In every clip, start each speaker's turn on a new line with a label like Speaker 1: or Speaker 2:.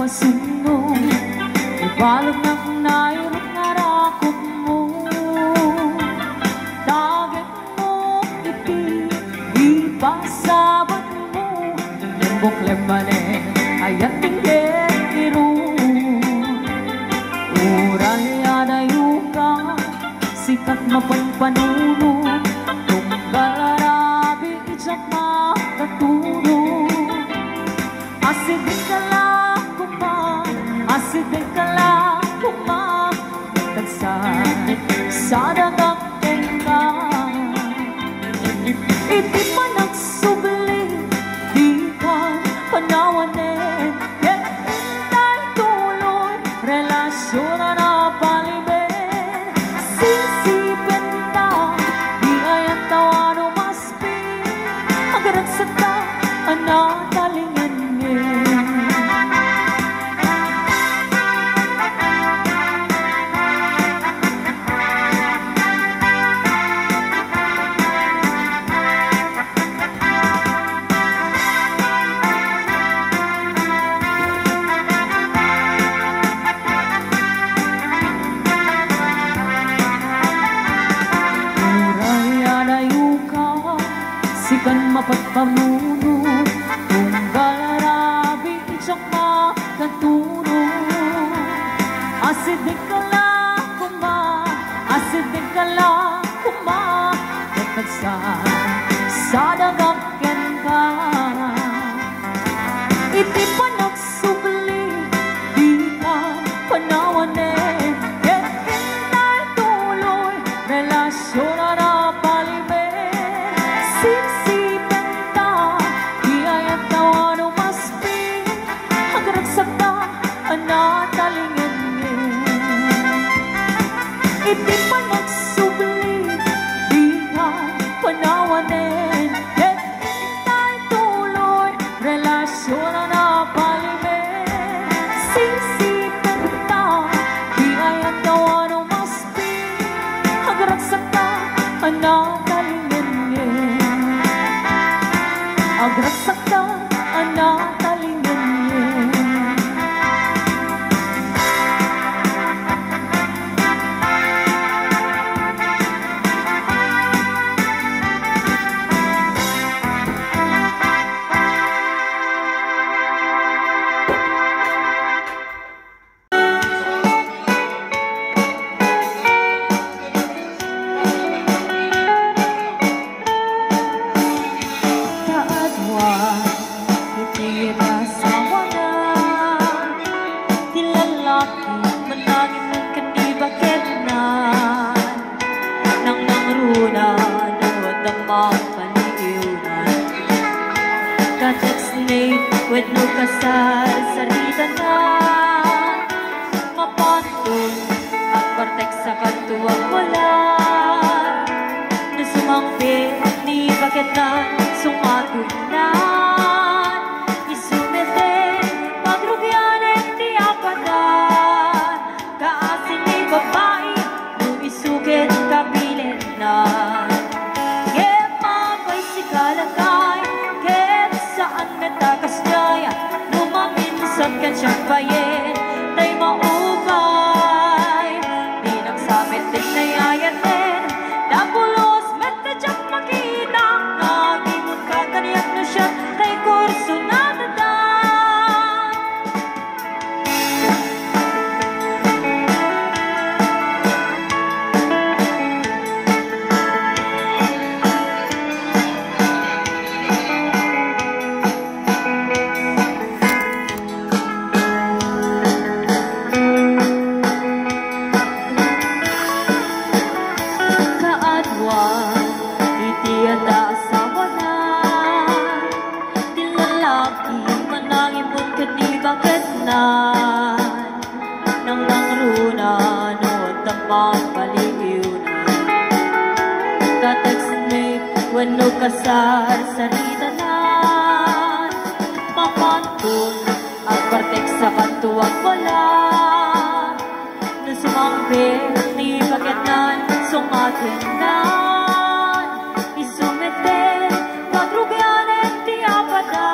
Speaker 1: pasunong ibalog ng nairong narakot mo. Dagit mo iti ipasabot mo limbok lemane ayat tingin iru uray adayuka sikat mapanpanuno tunggal arabi ijak makaturo. Asidin ka lang kuma tagsan sa dagakeng ka. Iti pa nagsubli di ka panawanin dahil tuloy relasyon na napalibin. Sisipin na di ay ang tawa no maspin hanggang sa ta anatalingan. Sikan mapagpamuno tunggal arabi ijak makaturo. Asidin ka lang kuma natagsan sa dagakyan ka. Iti pa nagsubli di ka panawanin inay tuloy relasyon na napalibin. Sipsipin ta di ay ang tawa no maspin hanggang sa ta anatalingin. Iti pa nagsubli di ka panawanin inay tuloy relasyon na napalibin. Sipsipin ta di ay ang tawa no maspin hanggang sa ta anatalingin. Agraksak ka anatalingin. With no kasal sarita na mapantong at partek sa katuwang wala na sumangpit ni baketan sumatunan isumete pagrugyanet ti apadan kaasin ni babae nung isugit kapilit na mapay si kalagay ket saan metakas lumaminsan ka siyang bayin tay maubay binang samit din na yayatin napulos metadyak makinang nagimot ka kaniyak na siya tay kurso na dadan nang nangruna no tamang paligyunan tatagsinay wano kasar sarita na mapantun ang partek sa katuwang wala na sumangpit ni bagatan sumatin na isumete pagrugyanet ti apada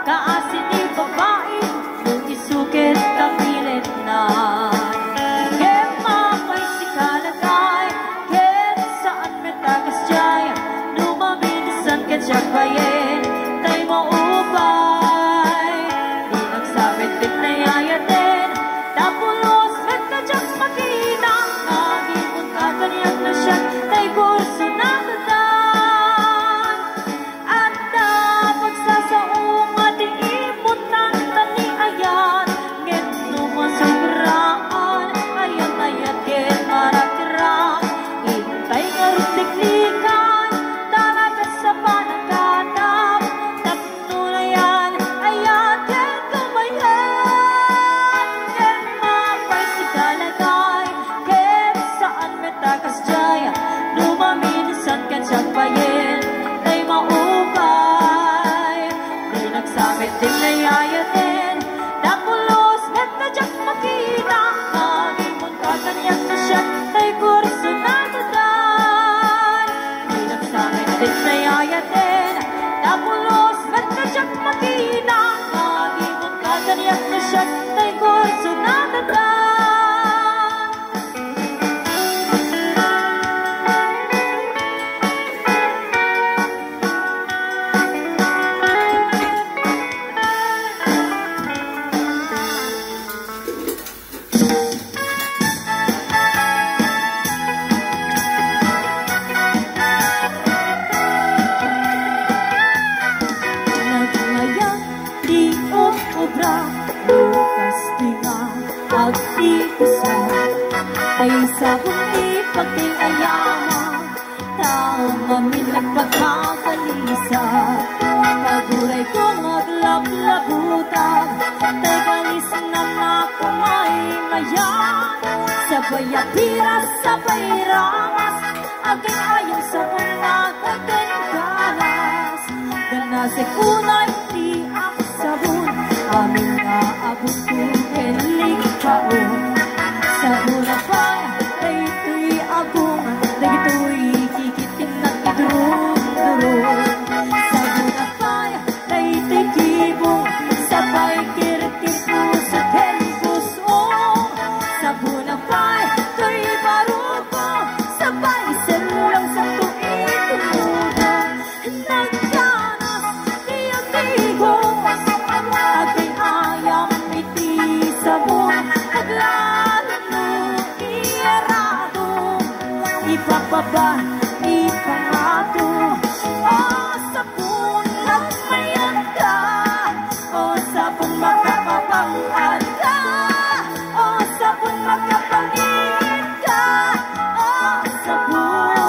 Speaker 1: kaasin ni babae nung kaniyak na siya tay kurso natatan. Ay sa huli pagkayama taong amin nagpagkakalisa paguray ko maglablabutan tay kalis na nakumay mayan sabay apiras sabay ramas aking ayong sa mga kagananas ganasay kunay di ako sabon amin na abot kong helikpaon sabon na pa ay ito'y agong dagito'y kikitin na idurong-durong sabon na pa ay ito'y kibong sabay kiritipo sa tempos sabon na pa ito'y baruko sabay silang sa tuwing tumulong nagkanas tiyag-tigong aking ayam iti sabon ipapaba, ipangato o sabon lang mayan ka o sabon makapapangad ka o sabon makapangin ka o sabon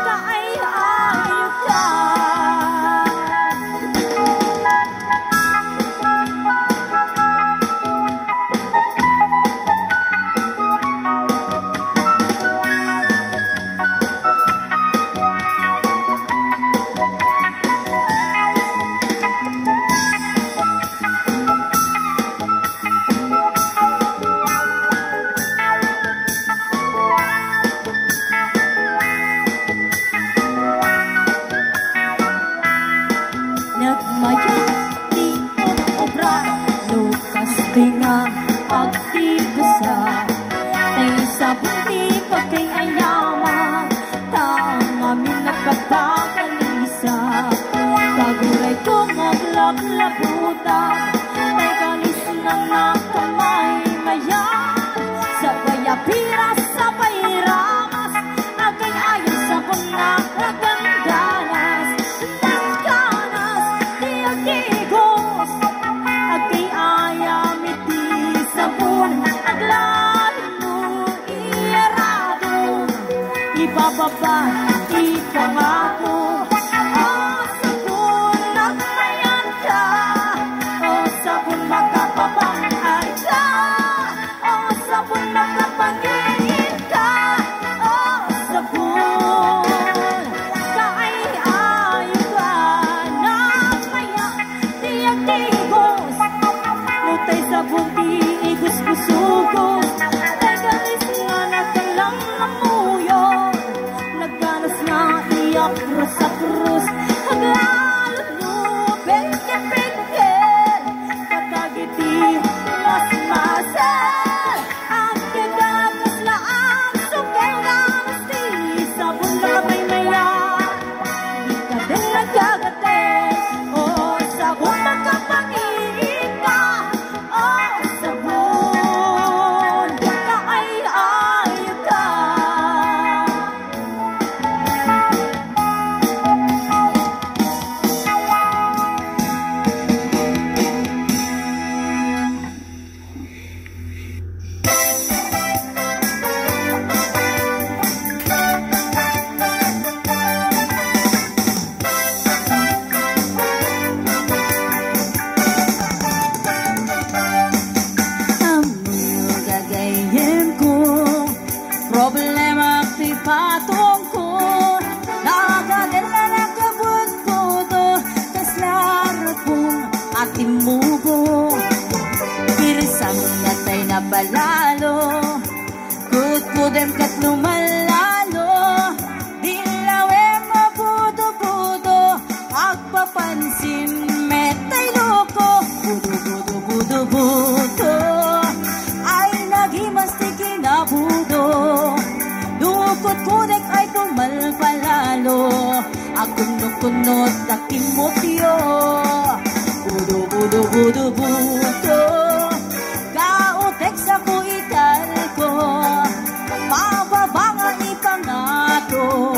Speaker 1: kaay-ayo ka. Labutan, may galis na nakamay mayan sabay apiras, sabay ramas aking ayos sa mga kagandanas nagkanas, tiyag-tigos aking ayam iti sabon aglalo iyarado ibababa, ipangako makapapangad ka o sabon makapangingin ka o sabon kaay-ayo ka na maya tiyag-tigos utay sabon tiigos-kusugos nagalis nga nagkalang amuyon nagganas nga iyak krus-akrus haglalo pengke-pengke mas-masal ang kagagas laang sukaw na masti sabon na may-mayan di ka din nagagates o sabon magkapangin ka o sabon kaay-ayo ka. Problema ti patong ko nagadala na kabut ko to kaslara kong atimugo kirisang natay na balalo kut-kudem kat lumalalo dilawe mabudo-budo agpapansin metay loko budo-budo budo-budo-budo, kautek sa kuital ko, pababa nga ipangato,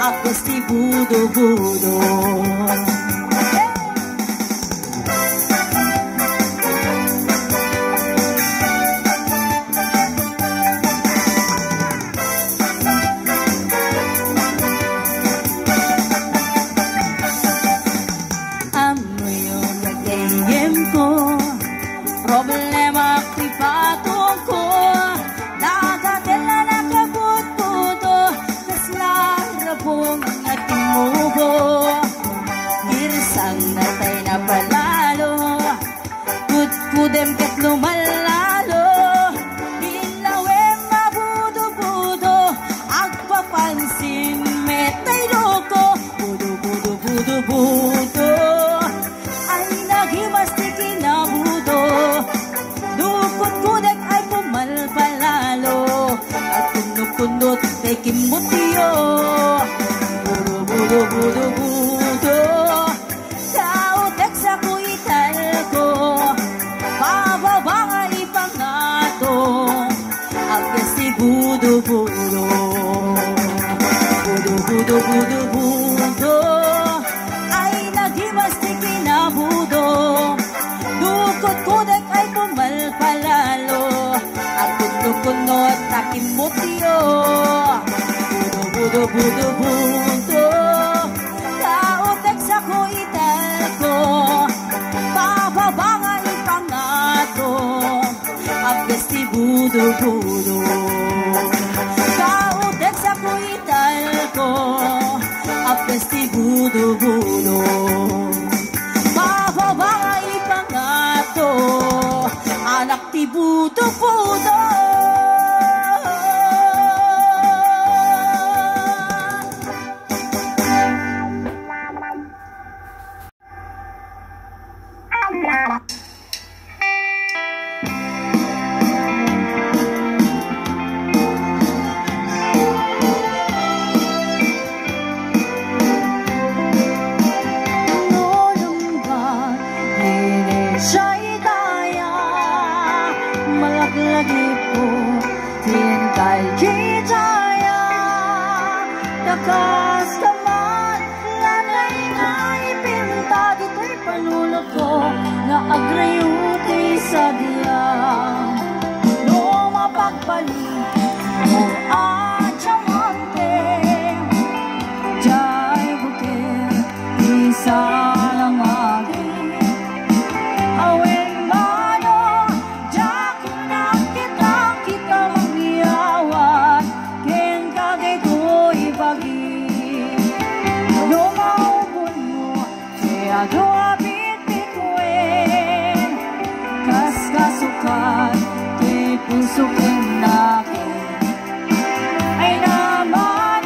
Speaker 1: ako si budo-budo.
Speaker 2: Problema privado ko, nagatela na kabut-budo, naslarabong at imubo. Irsang natay na palalo, kudkudem kat lumalalo, ilawem mabudo-budo, agpapansin metay loko, budo-budo-budo-budo, ay nagimas di kinabudo. Dukot-kudek ay pumalpalalo, at kunot-kunot kay kimutiyo. Budo-budo-budo-budo, kautek sa kuital ko, pababa nga ipangato, ako si budo-budo. Budo-budo-budo-budo, ay nagimas di kinabudo. Dukot-kudek ay pumalpalalo, at kunot-kunot na kimutiyo. Budo-budo-budo-budo, kautek sa kuital ko, pababa nga ipangato, ako si budo-budo. Kautek sa kuital ko, ako si budo-budo. Pababa nga ipangato, anak ti budo-budo.
Speaker 1: Lagi po din kay kitaya, takas kaman lanay nga ipinta, dito'y panulog ko nga agrayuti sa diyang no mapagpalit mo at siyamante, jay bukir isa lang aging awen. Doa bit-bituin, kas kasukat, di puso kinakin. Ay naman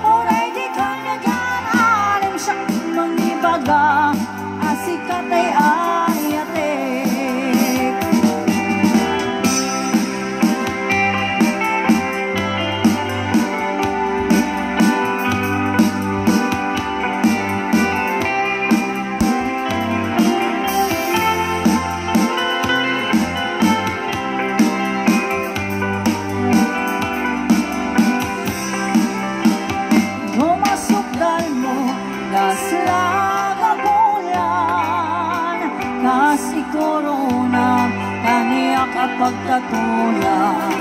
Speaker 1: oray di ka nag-aalim siyang mangibaga, asikat ay ayatek. Kasi korona, kaniya kapag tatulan.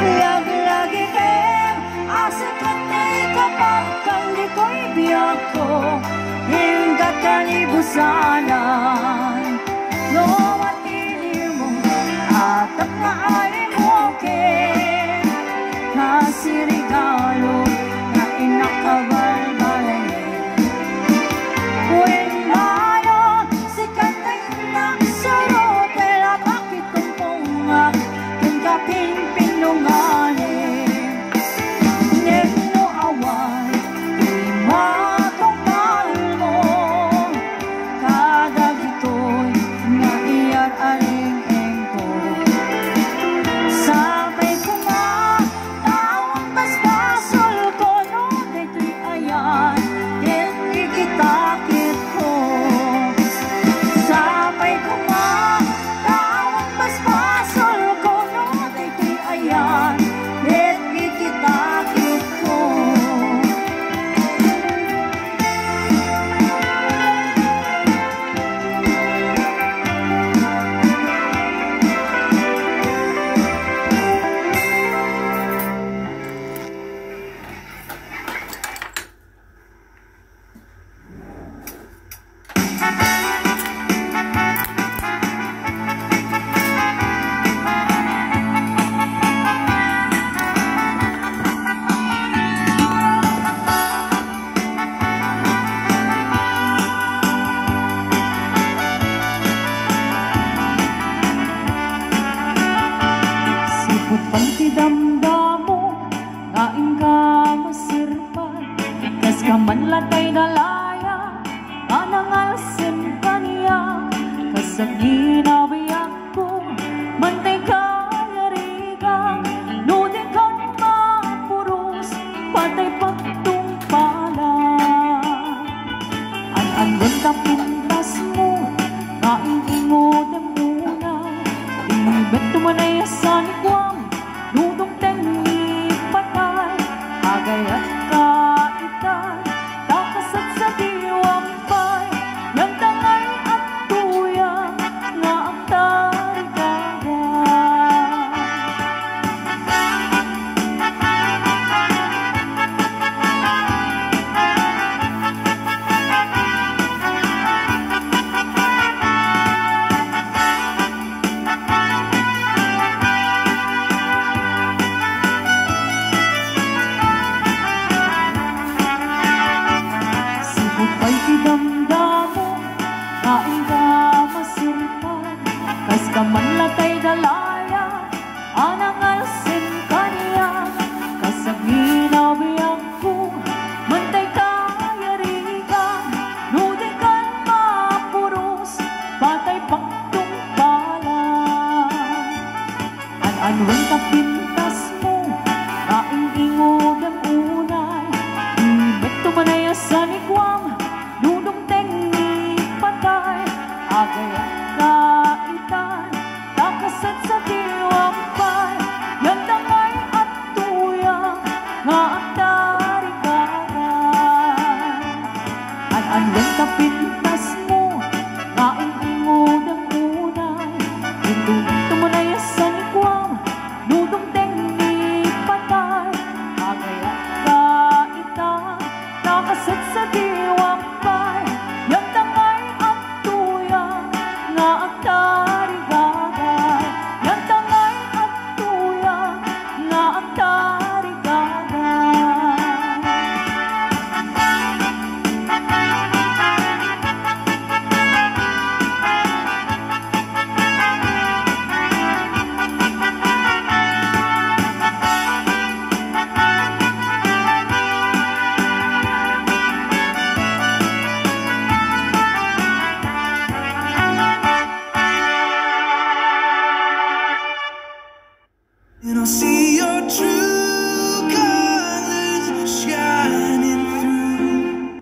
Speaker 1: Lag-lagi dem, asikat na ikapag kang di ko'y biyak ko, hinggat kanibusanan. No matili mo, atap na alin mo ken, kasi regalo na inakabal-balay. Ka ginabayang kong mantay kayarigang nudikan mapuros patay pagtumpala an ganda pintas mo kaingingod ang muna ibet tumanay sa nikwang nudong tengi patay agay at kaitan takasat sa diwang pay yang tangay at tuyang nga ang tarigada damdamo kainga masurpan kas kaman latay dalaya anang alsin kaniya kasaginabiang ko mantay kayarigang nudikan mapuros patay pagtumpala an-anwang kapintas mo kaingingod ang unay ibet tumanaya sa nikwang nudong tengi patay agay at kaitan takasat sa diwang pay yang tangay at tuyang nga ang tarigatan an-anwang kapintas mo kaingingod ang unay nudong tumanay sa nikwang nudong tengi patay agay at kaitan takasat sa diwang pay yang tangay at tuyang nga ang tarigagay yang tangay at tuyang nga ang tarigagay
Speaker 3: And I'll see your true colors shining through.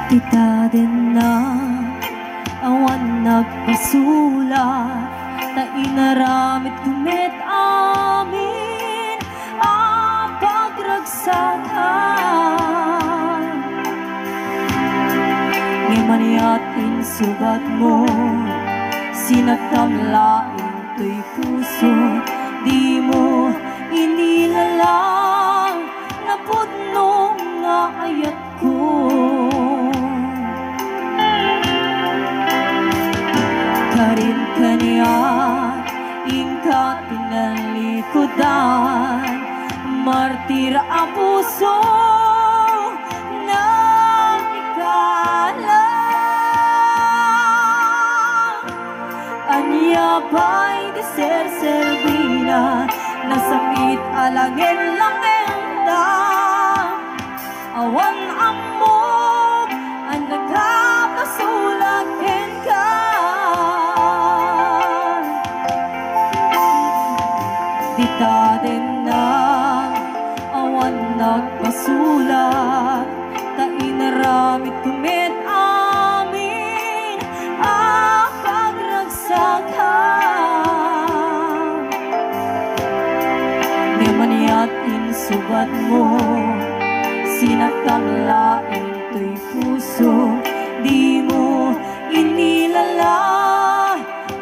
Speaker 1: Kita din na awan nagpasulat ta inaramit kumit amin ang pagragsakan ngimaniatin sugat mo sinatamlain to'y puso di mo inilalang na pudnong nga ayat ko karin kaniya ingka tinalikodan martir ang puso ng ikalang anya pa'y di ser-servina nasakit alangin lang awan amog ang nagkapasulakin ka dita din na awan nagpasulat ta inaramit kumit amin ang pagragsakan di maniatin sugat mo sinagtamlain to'y puso di mo inilala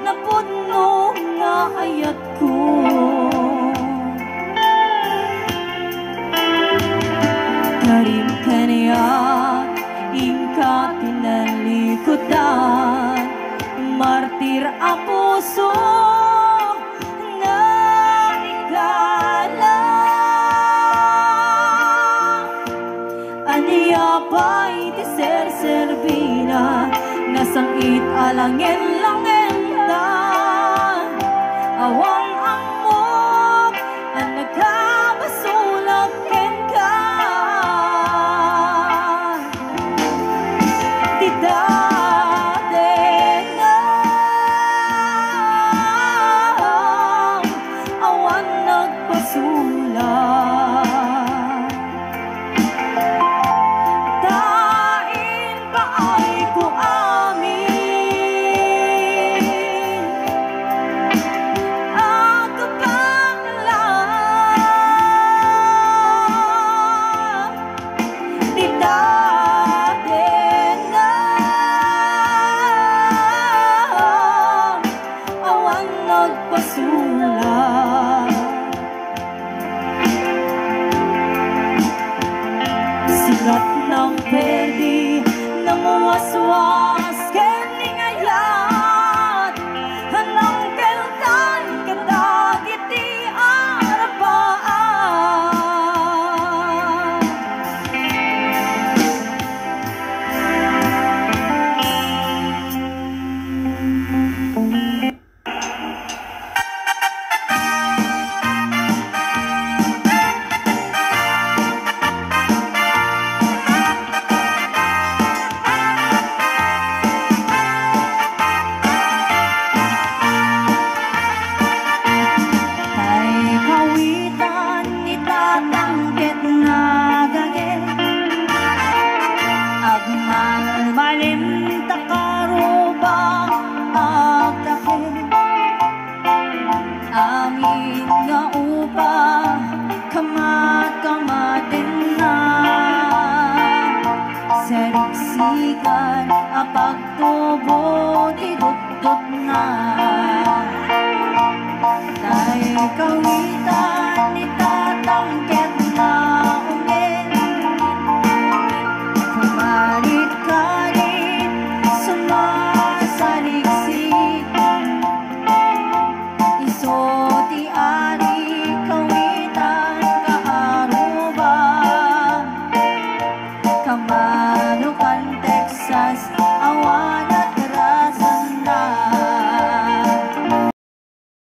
Speaker 1: na pudno nga ayat ko
Speaker 2: Karim kaniya ingka tinalikutan, martir ang puso na igala. Aniya pa'y ti ser-servina, nasangit alangin langenda. Awang ang mok ang nagkabasulag ken ka. Di dati na awan nagpasulag. Tain pa ay ko amin ang kapangalan. Di dati na awan nagpasulat. Sikat